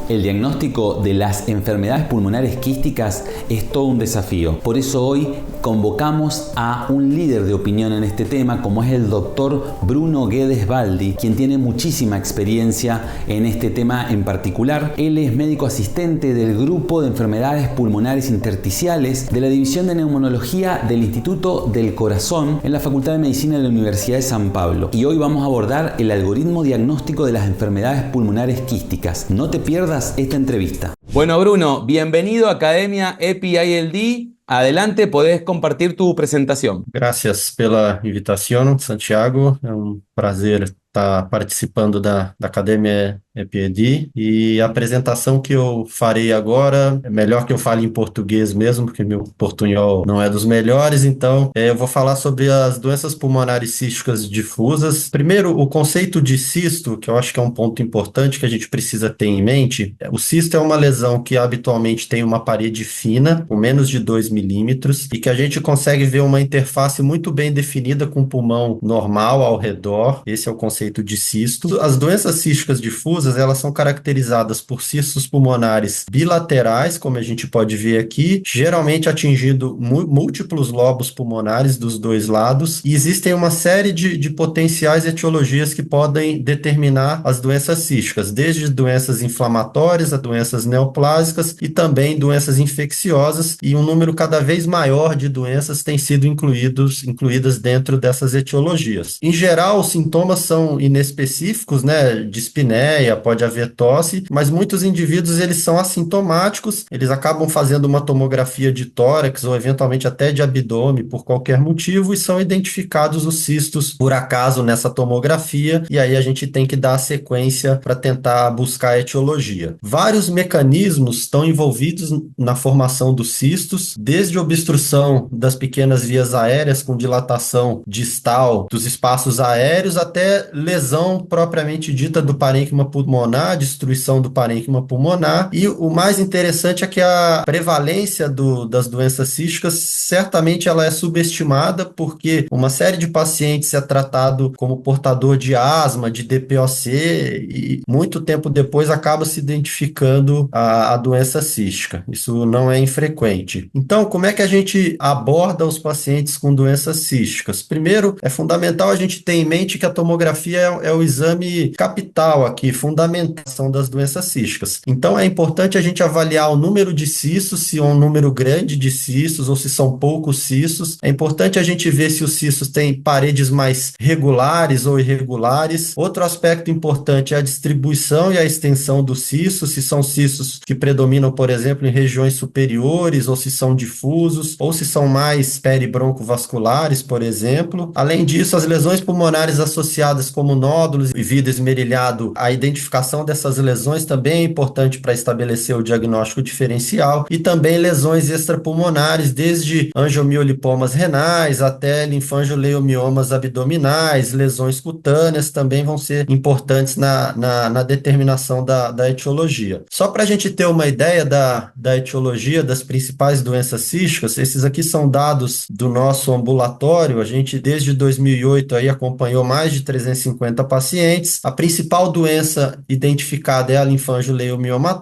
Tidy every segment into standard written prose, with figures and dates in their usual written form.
El diagnóstico de las enfermedades pulmonares quísticas es todo un desafío. Por eso hoy convocamos a un líder de opinión en este tema, como es el doctor Bruno Guedes Baldi, quien tiene muchísima experiencia en este tema en particular. Él es médico asistente del grupo de enfermedades pulmonares intersticiales de la División de Neumonología del Instituto del Corazón en la Facultad de Medicina de la Universidad de San Pablo. Y hoy vamos a abordar el algoritmo diagnóstico de las enfermedades pulmonares quísticas. No te pierdas esta entrevista. Bueno, Bruno, bienvenido a Academia EPI-ILD. Adelante, podés compartir tu presentación. Gracias pela invitação, Santiago. É um prazer estar participando da Academia EPID, e a apresentação que eu farei agora é melhor que eu fale em português mesmo, porque meu portunhol não é dos melhores. Então eu vou falar sobre as doenças pulmonares císticas difusas. Primeiro, o conceito de cisto, que eu acho que é um ponto importante que a gente precisa ter em mente. O cisto é uma lesão que habitualmente tem uma parede fina, com menos de 2 milímetros, e que a gente consegue ver uma interface muito bem definida com o pulmão normal ao redor. Esse é o conceito de cisto. As doenças císticas difusas, elas são caracterizadas por cistos pulmonares bilaterais, como a gente pode ver aqui, geralmente atingindo múltiplos lobos pulmonares dos dois lados, e existem uma série de potenciais etiologias que podem determinar as doenças císticas, desde doenças inflamatórias a doenças neoplásicas e também doenças infecciosas, e um número cada vez maior de doenças têm sido incluídas dentro dessas etiologias. Em geral, os sintomas são inespecíficos, né? Dispneia, pode haver tosse, mas muitos indivíduos eles são assintomáticos, eles acabam fazendo uma tomografia de tórax ou eventualmente até de abdômen por qualquer motivo, e são identificados os cistos por acaso nessa tomografia, e aí a gente tem que dar a sequência para tentar buscar a etiologia. Vários mecanismos estão envolvidos na formação dos cistos, desde obstrução das pequenas vias aéreas com dilatação distal dos espaços aéreos até lesão propriamente dita do parênquima pulmonar, destruição do parênquima pulmonar. E o mais interessante é que a prevalência das doenças císticas certamente ela é subestimada, porque uma série de pacientes é tratado como portador de asma, de DPOC, e muito tempo depois acaba se identificando a doença cística. Isso não é infrequente. Então, como é que a gente aborda os pacientes com doenças císticas? Primeiro, é fundamental a gente ter em mente que a tomografia é o exame capital aqui, fundamentação das doenças císticas. Então, é importante a gente avaliar o número de cistos, se é um número grande de cistos ou se são poucos cistos. É importante a gente ver se os cistos têm paredes mais regulares ou irregulares. Outro aspecto importante é a distribuição e a extensão dos cistos, se são cistos que predominam, por exemplo, em regiões superiores, ou se são difusos, ou se são mais peribroncovasculares, por exemplo. Além disso, as lesões pulmonares associadas como nódulos e vidro esmerilhado, a identificação dessas lesões também é importante para estabelecer o diagnóstico diferencial, e também lesões extrapulmonares, desde angiomiolipomas renais até linfangioleumioma abdominais, lesões cutâneas também vão ser importantes na determinação da etiologia. Só para a gente ter uma ideia da etiologia das principais doenças císticas, esses aqui são dados do nosso ambulatório. A gente desde 2008 aí acompanhou mais de 350 pacientes. A principal doença identificada é a linfangioleumioma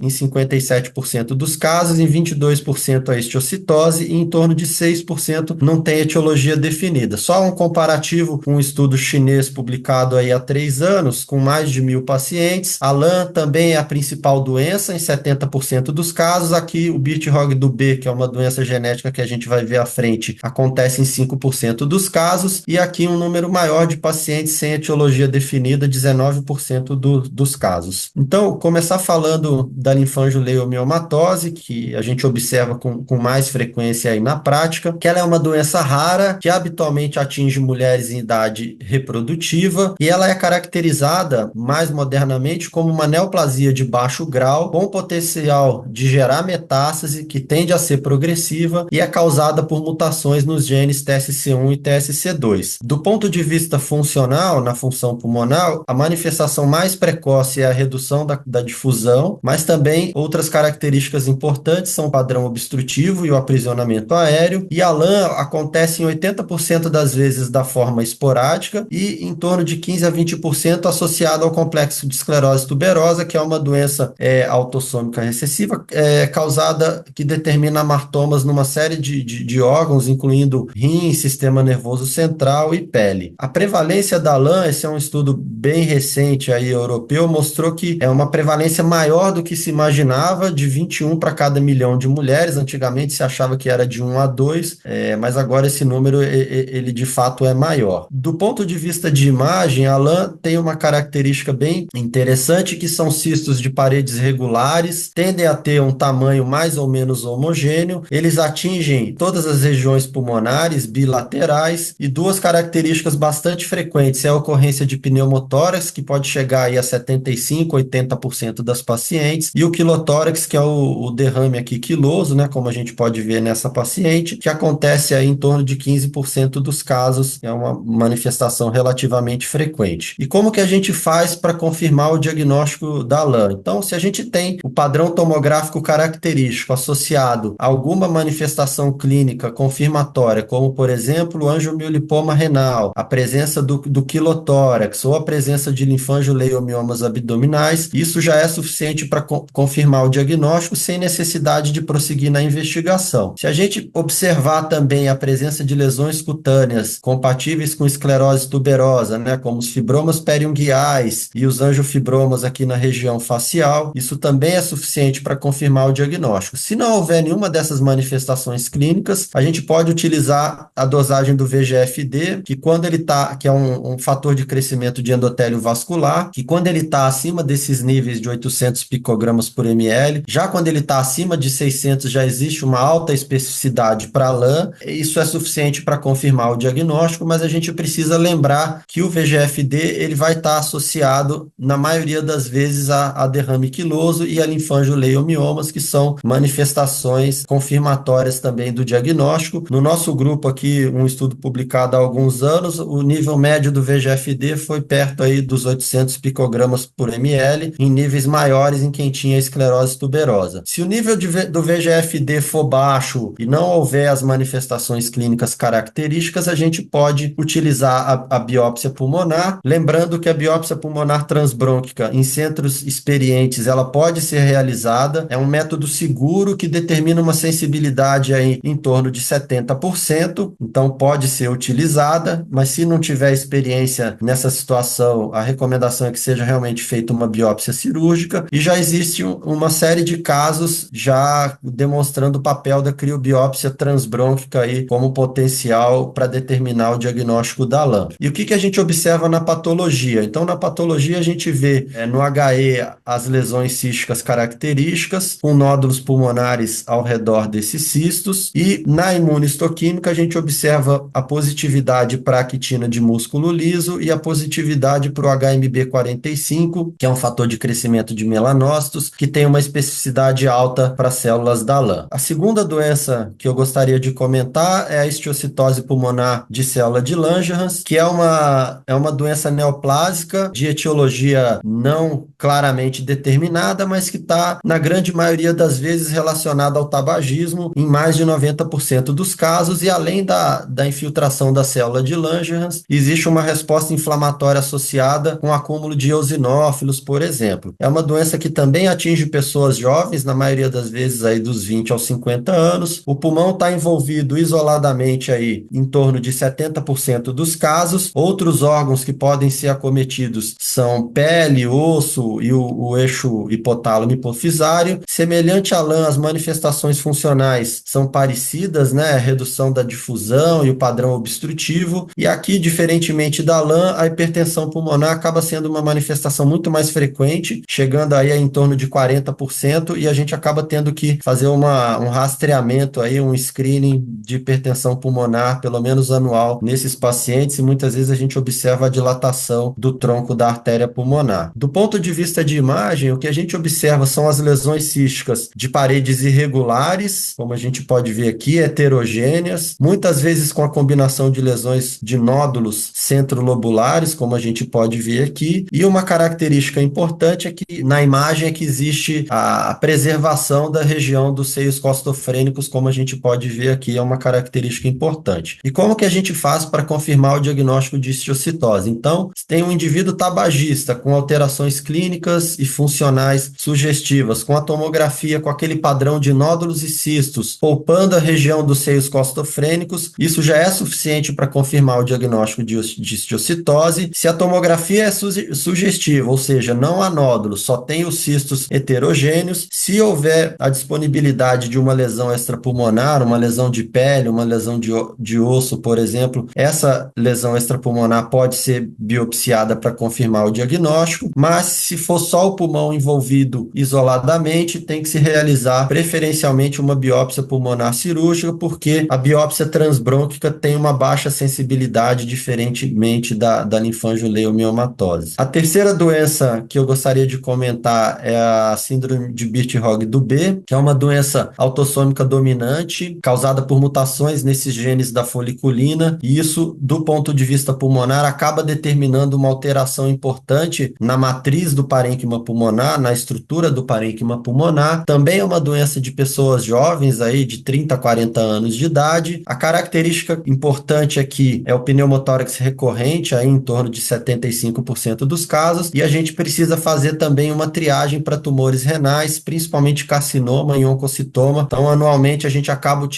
em 57% dos casos, em 22% a histiocytose, e em torno de 6% não tem etiologia definida. Só um comparativo com um estudo chinês publicado aí há 3 anos, com mais de 1.000 pacientes. A LAN também é a principal doença, em 70% dos casos. Aqui o Birt-Hog do B, que é uma doença genética que a gente vai ver à frente, acontece em 5% dos casos, e aqui um número maior de pacientes sem etiologia definida, 19% dos casos. Então, começar falando da linfangioleumioma, que a gente observa com mais frequência aí na prática, que ela é uma doença rara, que habitualmente atinge mulheres em idade reprodutiva, e ela é caracterizada mais modernamente como uma neoplasia de baixo grau, com potencial de gerar metástase, que tende a ser progressiva e é causada por mutações nos genes TSC1 e TSC2. Do ponto de vista funcional, na função pulmonar, a manifestação mais mais precoce é a redução da difusão, mas também outras características importantes são o padrão obstrutivo e o aprisionamento aéreo, e a LAN acontece em 80% das vezes da forma esporádica e em torno de 15 a 20% associado ao complexo de esclerose tuberosa, que é uma doença autossômica recessiva causada, que determina amartomas numa série de órgãos, incluindo rim, sistema nervoso central e pele. A prevalência da LAN, esse é um estudo bem recente aí, europeu, mostrou que é uma prevalência maior do que se imaginava, de 21 para cada milhão de mulheres. Antigamente se achava que era de 1 a 2, mas agora esse número ele de fato é maior. Do ponto de vista de imagem, a LAN tem uma característica bem interessante, que são cistos de paredes regulares, tendem a ter um tamanho mais ou menos homogêneo, eles atingem todas as regiões pulmonares, bilaterais, e duas características bastante frequentes é a ocorrência de pneumotórax, que pode chegar aí a 75, 80% das pacientes, e o quilotórax, que é o derrame aqui quiloso, né, como a gente pode ver nessa paciente, que acontece aí em torno de 15% dos casos, é uma manifestação relativamente frequente. E como que a gente faz para confirmar o diagnóstico da LAN? Então, se a gente tem o padrão tomográfico característico associado a alguma manifestação clínica confirmatória, como, por exemplo, o angiomiolipoma renal, a presença do quilotórax ou a presença de linfangioleiomiomas abdominais, isso já é suficiente para confirmar o diagnóstico sem necessidade de prosseguir na investigação. Se a gente observar também a presença de lesões cutâneas compatíveis com esclerose tuberosa, né, como os fibromas periunguiais e os angiofibromas aqui na região facial, isso também é suficiente para confirmar o diagnóstico. Se não houver nenhuma dessas manifestações clínicas, a gente pode utilizar a dosagem do VEGF-D, que é um fator de crescimento de endotélio vascular, que quando ele está acima desses níveis de 800 picogramas por ml, já quando ele está acima de 600 já existe uma alta especificidade para LAN, isso é suficiente para confirmar o diagnóstico, mas a gente precisa lembrar que o VEGF-D ele vai estar associado, na maioria das vezes, a derrame quiloso e a linfangioleiomiomas, que são manifestações confirmatórias também do diagnóstico. No nosso grupo aqui, um estudo publicado há alguns anos, o nível médio do VEGF-D foi perto aí dos 800 picogramas por ml, em níveis maiores em quem tinha esclerose tuberosa. Se o nível do VEGF-D for baixo e não houver as manifestações clínicas características, a gente pode utilizar a biópsia pulmonar, lembrando que a biópsia pulmonar transbrônquica em centros experientes, ela pode ser realizada, é um método seguro que determina uma sensibilidade aí em torno de 70%, então pode ser utilizada, mas se não tiver experiência nessa situação, a recomendação é que seja realmente feita uma biópsia cirúrgica, e já existe uma série de casos já demonstrando o papel da criobiópsia transbrônquica aí como potencial para determinar o diagnóstico da LAN. E o que a gente observa na patologia? Então, na patologia a gente vê no HE as lesões císticas características, com nódulos pulmonares ao redor desses cistos, e na imunistoquímica a gente observa a positividade para a quitina de músculo liso e a positividade para o HMB45, que é um fator de crescimento de melanócitos, que tem uma especificidade alta para células da LAN. A segunda doença que eu gostaria de comentar é a estiocitose pulmonar de célula de Langerhans, que é uma doença neoplásica de etiologia não claramente determinada, mas que está, na grande maioria das vezes, relacionada ao tabagismo, em mais de 90% dos casos, e além da infiltração da célula de Langerhans, existe uma resposta inflamatória associada com acúmulo de eosinófilos, por exemplo. É uma doença que também atinge pessoas jovens, na maioria das vezes aí dos 20 aos 50 anos. O pulmão está envolvido isoladamente aí em torno de 70% dos casos. Outros órgãos que podem ser acometidos são pele, osso e o eixo hipotálamo hipofisário. Semelhante à LAN, as manifestações funcionais são parecidas, né? A redução da difusão e o padrão obstrutivo. E aqui, diferentemente da LAN, a hipertensão pulmonar acaba sendo uma manifestação muito mais frequente, chegando aí a em torno de 40%, e a gente acaba tendo que fazer um rastreamento aí, um screening de hipertensão pulmonar, pelo menos anual, nesses pacientes, e muitas vezes a gente observa a dilatação do tronco da artéria pulmonar. Do ponto de vista de imagem, o que a gente observa são as lesões císticas de paredes irregulares, como a gente pode ver aqui, heterogêneas, muitas vezes com a combinação de lesões de nódulos centrolobulares, como a gente pode ver aqui, e E uma característica importante é que na imagem é que existe a preservação da região dos seios costofrênicos, como a gente pode ver aqui, é uma característica importante. E como que a gente faz para confirmar o diagnóstico de histiocytose? Então, se tem um indivíduo tabagista com alterações clínicas e funcionais sugestivas, com a tomografia com aquele padrão de nódulos e cistos, poupando a região dos seios costofrênicos, isso já é suficiente para confirmar o diagnóstico de histiocytose. Se a tomografia é sugestiva, ou seja, não há nódulos, só tem os cistos heterogêneos, se houver a disponibilidade de uma lesão extrapulmonar, uma lesão de pele, uma lesão de osso, por exemplo, essa lesão extrapulmonar pode ser biopsiada para confirmar o diagnóstico, mas se for só o pulmão envolvido isoladamente, tem que se realizar preferencialmente uma biópsia pulmonar cirúrgica, porque a biópsia transbrônquica tem uma baixa sensibilidade, diferentemente da linfangioleumioma-matose. A terceira doença que eu gostaria de comentar é a síndrome de Birt-Hogg-Dubé, que é uma doença autossômica dominante, causada por mutações nesses genes da foliculina, e isso, do ponto de vista pulmonar, acaba determinando uma alteração importante na matriz do parênquima pulmonar, na estrutura do parênquima pulmonar. Também é uma doença de pessoas jovens, aí, de 30 a 40 anos de idade. A característica importante aqui é o pneumotórax recorrente, aí em torno de 75% dos casos, e a gente precisa fazer também uma triagem para tumores renais, principalmente carcinoma e oncocitoma. Então, anualmente, a gente acaba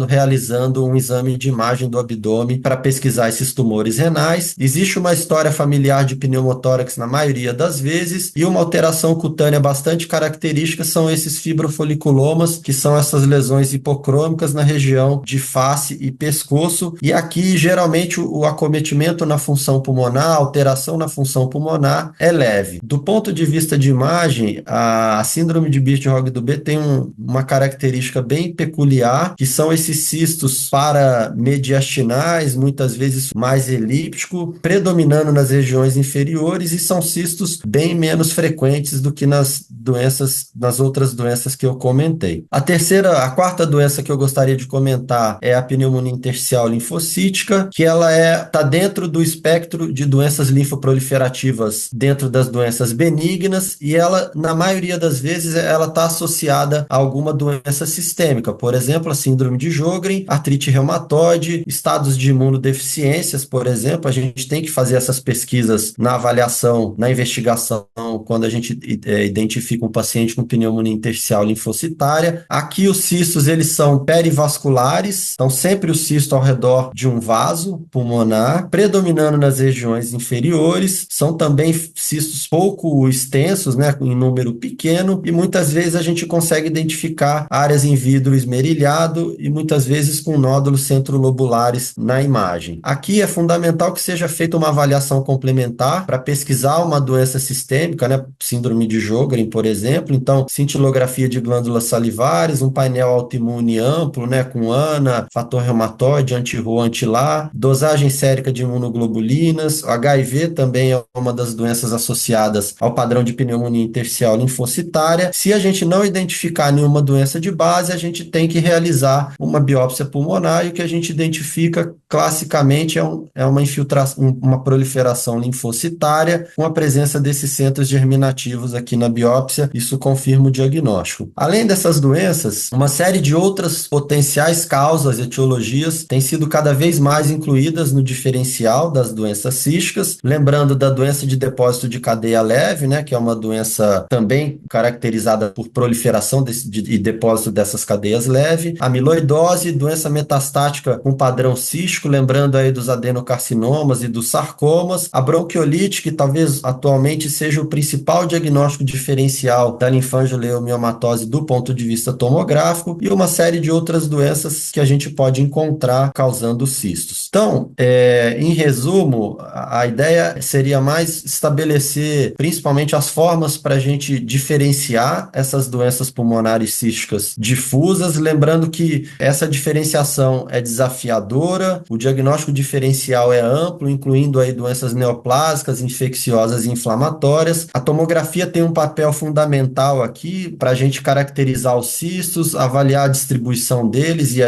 realizando um exame de imagem do abdômen para pesquisar esses tumores renais. Existe uma história familiar de pneumotórax na maioria das vezes, e uma alteração cutânea bastante característica são esses fibrofoliculomas, que são essas lesões hipocrômicas na região de face e pescoço, e aqui, geralmente, o acometimento na função pulmonar, a alteração na função pulmonar é leve. Do ponto de vista de imagem, a síndrome de Birt-Hogg-Dubé tem uma característica bem peculiar, que são esses cistos paramediastinais, muitas vezes mais elíptico, predominando nas regiões inferiores, e são cistos bem menos frequentes do que nas outras doenças que eu comentei. A quarta doença que eu gostaria de comentar é a pneumonia intersticial linfocítica, que ela está dentro do espectro de doenças linfoproliferativas, dentro das doenças benignas, e ela, na maioria das vezes, ela está associada a alguma doença sistêmica, por exemplo, a síndrome de Sjögren, artrite reumatoide, estados de imunodeficiências, por exemplo. A gente tem que fazer essas pesquisas na avaliação, na investigação, quando a gente identifica um paciente com pneumonia intersticial linfocitária. Aqui os cistos, eles são perivasculares, então sempre o cisto ao redor de um vaso pulmonar, predominando nas regiões inferiores. São também cistos pouco extensos, né, em número pequeno, e muitas vezes a gente consegue identificar áreas em vidro esmerilhado e muitas vezes com nódulos centrolobulares na imagem. Aqui é fundamental que seja feita uma avaliação complementar para pesquisar uma doença sistêmica, né, síndrome de Sjögren, por exemplo. Então, cintilografia de glândulas salivares, um painel autoimune amplo, né, com ANA, fator reumatoide, anti-RO, anti-LA, dosagem sérica de imunoglobulinas. O HIV também é uma das doenças associadas ao padrão de pneumonia intersticial linfocitária. Se a gente não identificar nenhuma doença de base, a gente tem que realizar uma biópsia pulmonar, e o que a gente identifica classicamente é uma infiltração, uma proliferação linfocitária com a presença desses centros germinativos aqui na biópsia. Isso confirma o diagnóstico. Além dessas doenças, uma série de outras potenciais causas e etiologias têm sido cada vez mais incluídas no diferencial das doenças císticas, lembrando da doença de depósito de cadeia leve, né, que é uma doença também caracterizada por proliferação e depósito dessas cadeias leve, amiloidose, doença metastática com padrão cístico, lembrando aí dos adenocarcinomas e dos sarcomas, a bronquiolite, que talvez atualmente seja o principal diagnóstico diferencial da linfangioleumioma-matose do ponto de vista tomográfico, e uma série de outras doenças que a gente pode encontrar causando cistos. Então, em resumo, a ideia seria mais estabelecer principalmente as formas para a gente diferenciar essas doenças pulmonares císticas difusas, lembrando que essa diferenciação é desafiadora, o diagnóstico diferencial é amplo, incluindo aí doenças neoplásicas, infecciosas e inflamatórias. A tomografia tem um papel fundamental aqui para a gente caracterizar os cistos, avaliar a distribuição deles e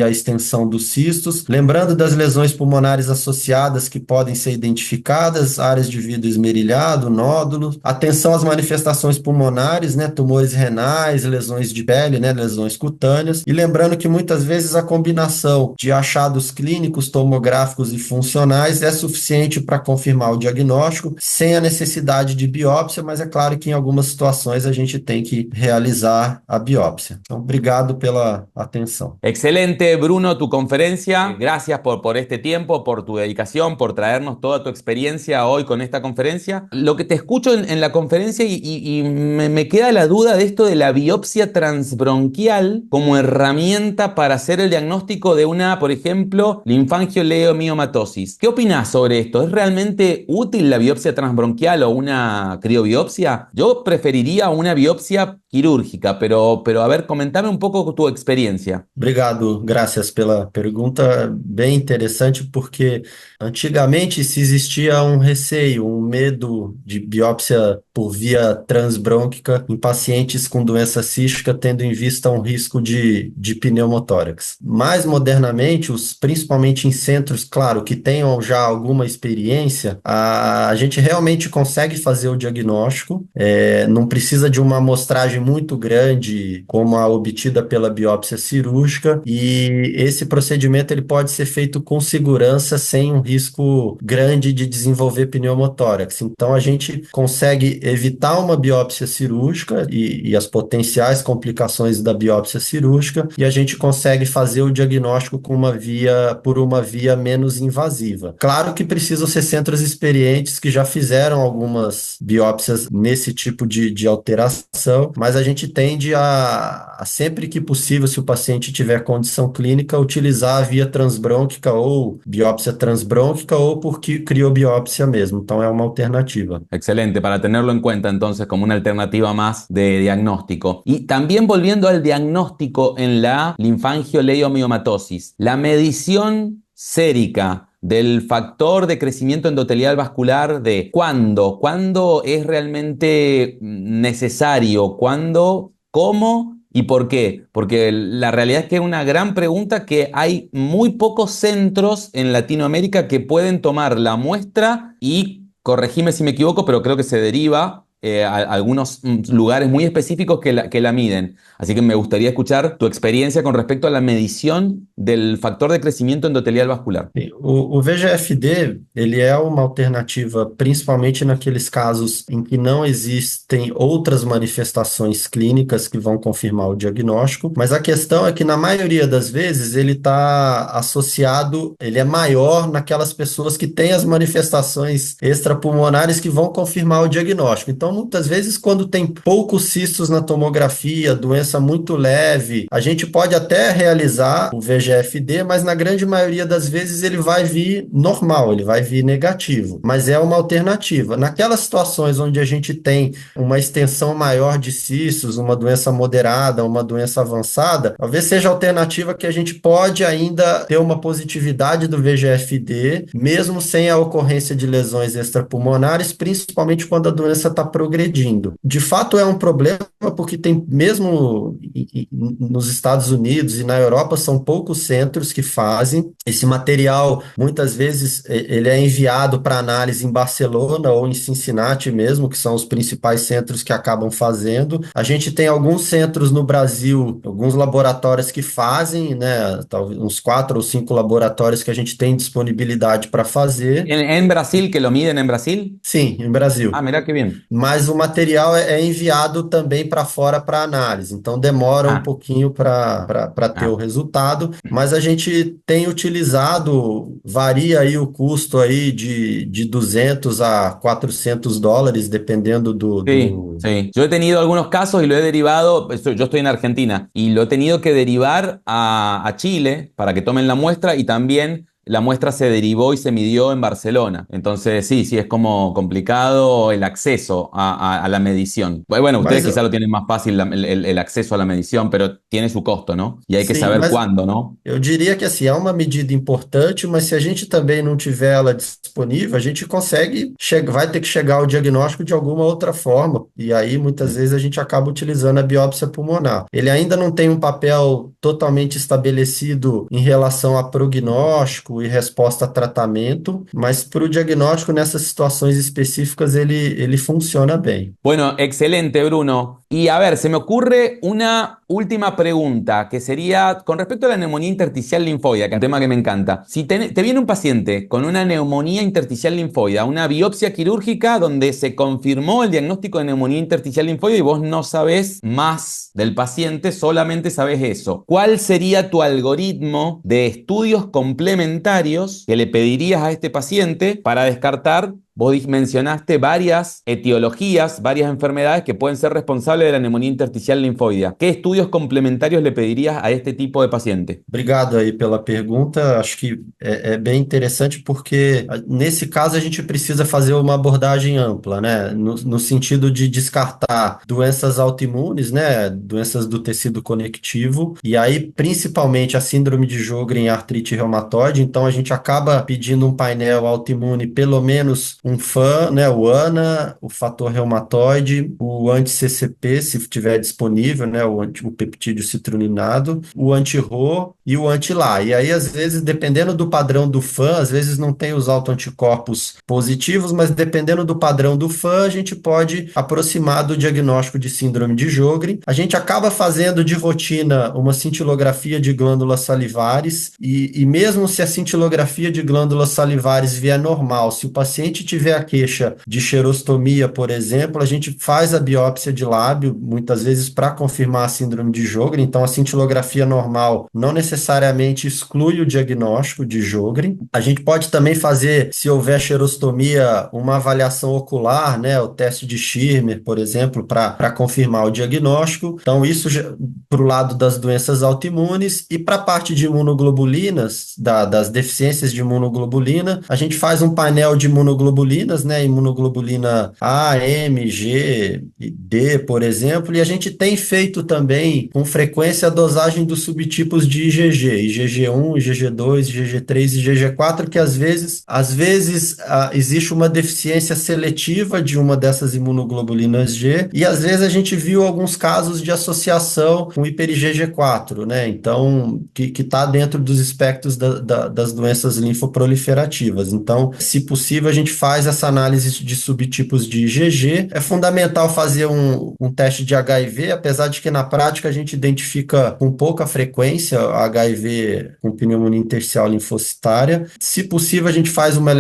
a extensão dos cistos, lembrando das lesões pulmonares associadas que podem ser identificadas, áreas de vidro esmerilhado, nódulos, atenção às manifestações pulmonares, né, tumores renais, lesões de pele, né, lesões cutâneas, e lembrando que muitas vezes a combinação de achados clínicos, tomográficos e funcionais é suficiente para confirmar o diagnóstico, sem a necessidade de biópsia, mas é claro que em algumas situações a gente tem que realizar a biópsia. Então, obrigado pela atenção. Excelente, Bruno, tu conferencia. Gracias por este tiempo, por tu dedicación, por traernos toda tu experiencia hoy con esta conferencia. Lo que te escucho en la conferencia y me queda la duda de esto de la biopsia transbronquial como herramienta para hacer el diagnóstico de una, por ejemplo, linfangioleiomyomatosis. ¿Qué opinás sobre esto? ¿Es realmente útil la biopsia transbronquial o una criobiopsia? Yo preferiría una biopsia quirúrgica, pero a ver, comentame un poco tu experiencia. Obrigado, graças pela pergunta, bem interessante, porque antigamente se existia um receio, um medo de biópsia por via transbrônquica em pacientes com doença cística, tendo em vista um risco de pneumotórax. Mais modernamente, principalmente em centros, claro, que tenham já alguma experiência, a gente realmente consegue fazer o diagnóstico, não precisa de uma amostragem muito grande, como a obtida pela biópsia cirúrgica, e esse procedimento ele pode ser feito com segurança, sem um risco grande de desenvolver pneumotórax. Então, a gente consegue evitar uma biópsia cirúrgica e as potenciais complicações da biópsia cirúrgica, e a gente consegue fazer o diagnóstico por uma via menos invasiva. Claro que precisam ser centros experientes que já fizeram algumas biópsias nesse tipo de alteração, mas a gente tende a sempre que possível, se o paciente tiver condição clínica, utilizar a via transbrônquica ou biópsia transbrônquica ou por criobiópsia mesmo. Então é uma alternativa. Excelente, para tenerlo en cuenta entonces como una alternativa más de diagnóstico. Y también volviendo al diagnóstico en la linfangioleiomyomatosis, la medición sérica del factor de crecimiento endotelial vascular de cuándo es realmente necesario, cuándo, cómo y por qué. Porque la realidad es que es una gran pregunta, que hay muy pocos centros en Latinoamérica que pueden tomar la muestra y, corregime si me equivoco, pero creo que se deriva a algunos lugares muy específicos que la miden. Así que me gustaría escuchar tu experiencia con respecto a la medición del factor de crecimiento endotelial vascular. O VGFD, ele é uma alternativa principalmente naqueles casos em que não existem outras manifestações clínicas que vão confirmar o diagnóstico, mas a questão é que na maioria das vezes ele está associado, ele é maior naquelas pessoas que têm as manifestações extrapulmonares que vão confirmar o diagnóstico. Então, muitas vezes, quando tem poucos cistos na tomografia, doença muito leve, a gente pode até realizar o VGFD, mas na grande maioria das vezes ele vai vir normal, ele vai vir negativo, mas é uma alternativa. Naquelas situações onde a gente tem uma extensão maior de cistos, uma doença moderada, uma doença avançada, talvez seja a alternativa que a gente pode ainda ter uma positividade do VGFD, mesmo sem a ocorrência de lesões extrapulmonares, principalmente quando a doença está progredindo. De fato, é um problema porque tem, mesmo nos Estados Unidos e na Europa, são poucos centros que fazem. Esse material, muitas vezes, ele é enviado para análise em Barcelona ou em Cincinnati mesmo, que são os principais centros que acabam fazendo. A gente tem alguns centros no Brasil, alguns laboratórios que fazem, né, talvez uns 4 ou 5 laboratórios que a gente tem disponibilidade para fazer. ¿En Brasil, que lo miden en Brasil? Sim, em Brasil. Ah, mira que bien. Mas o material é enviado também para fora para análise, então demora um pouquinho para ter o resultado, mas a gente tem utilizado, varia aí o custo aí de 200 a 400 dólares, dependendo Sí. Yo he tenido algunos casos y lo he derivado, yo estoy en Argentina, y lo he tenido que derivar a Chile para que tomen la muestra, y también la muestra se derivó y se midió en Barcelona. Entonces, sí, es como complicado el acceso a la medición. Bueno, ustedes quizá lo tienen más fácil el acceso a la medición, pero tiene su costo, ¿no? E hay que saber quando, ¿no? Eu diria que assim, é uma medida importante, mas se a gente também não tiver ela disponível, a gente consegue, vai ter que chegar ao diagnóstico de alguma outra forma. E aí, muitas vezes, a gente acaba utilizando a biópsia pulmonar. Ele ainda não tem um papel totalmente estabelecido em relação a prognóstico e resposta a tratamento, mas para o diagnóstico nessas situações específicas ele funciona bem. Bueno, excelente, Bruno. Y a ver, se me ocurre una última pregunta, que sería con respecto a la neumonía intersticial linfoide, que es un tema que me encanta. Si te viene un paciente con una neumonía intersticial linfoide, una biopsia quirúrgica donde se confirmó el diagnóstico de neumonía intersticial linfoide y vos no sabés más del paciente, solamente sabés eso. ¿Cuál sería tu algoritmo de estudios complementarios que le pedirías a este paciente para descartar? Vos mencionaste varias etiologías, varias enfermedades que pueden ser responsables de la neumonía intersticial linfoidea. ¿Qué estudios complementarios le pedirías a este tipo de paciente? Obrigado aí pela pergunta. Acho que é bem interessante porque, nesse caso, a gente precisa fazer uma abordagem ampla, né? No sentido de descartar doenças autoimunes, né? Doenças do tecido conectivo, e aí, principalmente, a síndrome de Sjögren e a artrite reumatoide. Então, a gente acaba pedindo um painel autoimune, pelo menos um FAN, né? O ANA, o fator reumatoide, o anti-CCP, se tiver disponível, né? O peptídeo citrullinado, o anti-RO e o anti-LA. E aí, às vezes, dependendo do padrão do FAN, às vezes não tem os autoanticorpos positivos, mas dependendo do padrão do FAN, a gente pode aproximar do diagnóstico de síndrome de Sjögren. A gente acaba fazendo de rotina uma cintilografia de glândulas salivares e mesmo se a cintilografia de glândulas salivares vier normal, se o paciente tiver a queixa de xerostomia, por exemplo, a gente faz a biópsia de lábio, muitas vezes para confirmar a síndrome de Sjögren. Então, a cintilografia normal não necessariamente exclui o diagnóstico de Sjögren. A gente pode também fazer, se houver xerostomia, uma avaliação ocular, né, o teste de Schirmer, por exemplo, para confirmar o diagnóstico. Então, isso para o lado das doenças autoimunes. E para a parte de imunoglobulinas, das deficiências de imunoglobulina, a gente faz um painel de imunoglobulinas, né, imunoglobulina A, M, G e D, por exemplo, e a gente tem feito também com frequência a dosagem dos subtipos de IgG, IgG1, IgG2, IgG3 e IgG4, que às vezes existe uma deficiência seletiva de uma dessas imunoglobulinas G, e às vezes a gente viu alguns casos de associação com hiper-IgG4, né? Então, que está dentro dos espectros das doenças linfoproliferativas. Então, se possível, a gente faz essa análise de subtipos de IgG. É fundamental fazer um teste de HIV, apesar de que na prática a gente identifica com pouca frequência HIV com pneumonia intersticial linfocitária. Se possível, a gente faz uma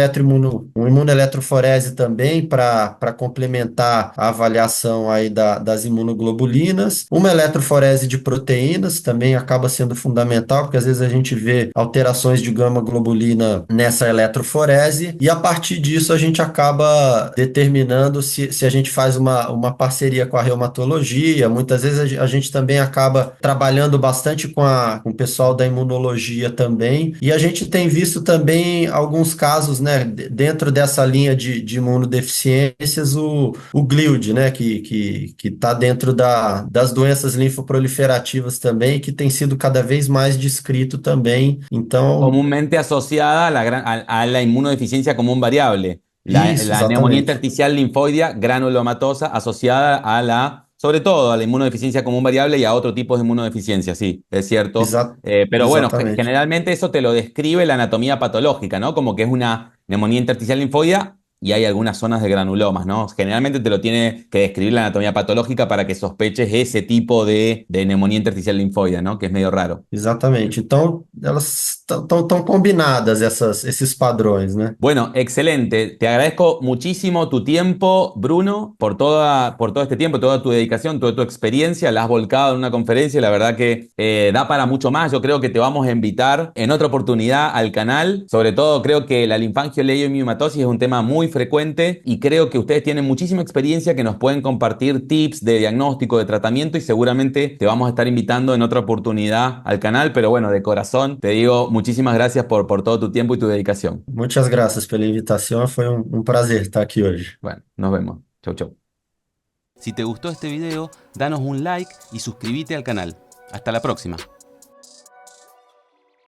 imunoeletroforese também para complementar a avaliação aí das imunoglobulinas. Uma eletroforese de proteínas também acaba sendo fundamental, porque às vezes a gente vê alterações de gama-globulina nessa eletroforese, e a partir disso a gente acaba determinando se a gente faz uma parceria com a reumatologia. Muitas vezes a gente também acaba trabalhando bastante com o pessoal da imunologia também, e a gente tem visto também alguns casos, né, dentro dessa linha de imunodeficiências, o GLIUD, né, que está dentro das doenças linfoproliferativas também, que tem sido cada vez mais descrito também. Então, Comúnmente asociada a la inmunodeficiencia común variable. isso, La neumonía exatamente. intersticial linfoidea granulomatosa asociada sobre todo a la inmunodeficiencia común variable y a otro tipo de inmunodeficiencia, sí, es cierto. Pero bueno, Exatamente. generalmente eso te lo describe la anatomía patológica, ¿no? Como que es una neumonía intersticial linfoidea y hay algunas zonas de granulomas, ¿no? Generalmente te lo tiene que describir la anatomía patológica para que sospeches ese tipo de neumonía intersticial linfoidea, ¿no? Que es medio raro. Exatamente. Então, elas estão combinadas, esses padrões, né? Bueno, excelente. Te agradezco muchísimo tu tiempo, Bruno, por todo este tiempo, toda tu dedicación, toda tu experiencia. La has volcado en una conferencia y la verdad que da para mucho más. Yo creo que te vamos a invitar en otra oportunidad al canal. Sobre todo creo que la linfangioliomyomatosis es un tema muy frecuente y creo que ustedes tienen muchísima experiencia que nos pueden compartir tips de diagnóstico, de tratamiento, y seguramente te vamos a estar invitando en otra oportunidad al canal. Pero bueno, de corazón te digo muchísimas gracias por todo tu tiempo y tu dedicación. Muitas graças pela invitação, foi um prazer estar aqui hoje. Bueno, nos vemos. Chau, chau. Si te gustó este video, danos un like y suscríbete al canal. Hasta la próxima.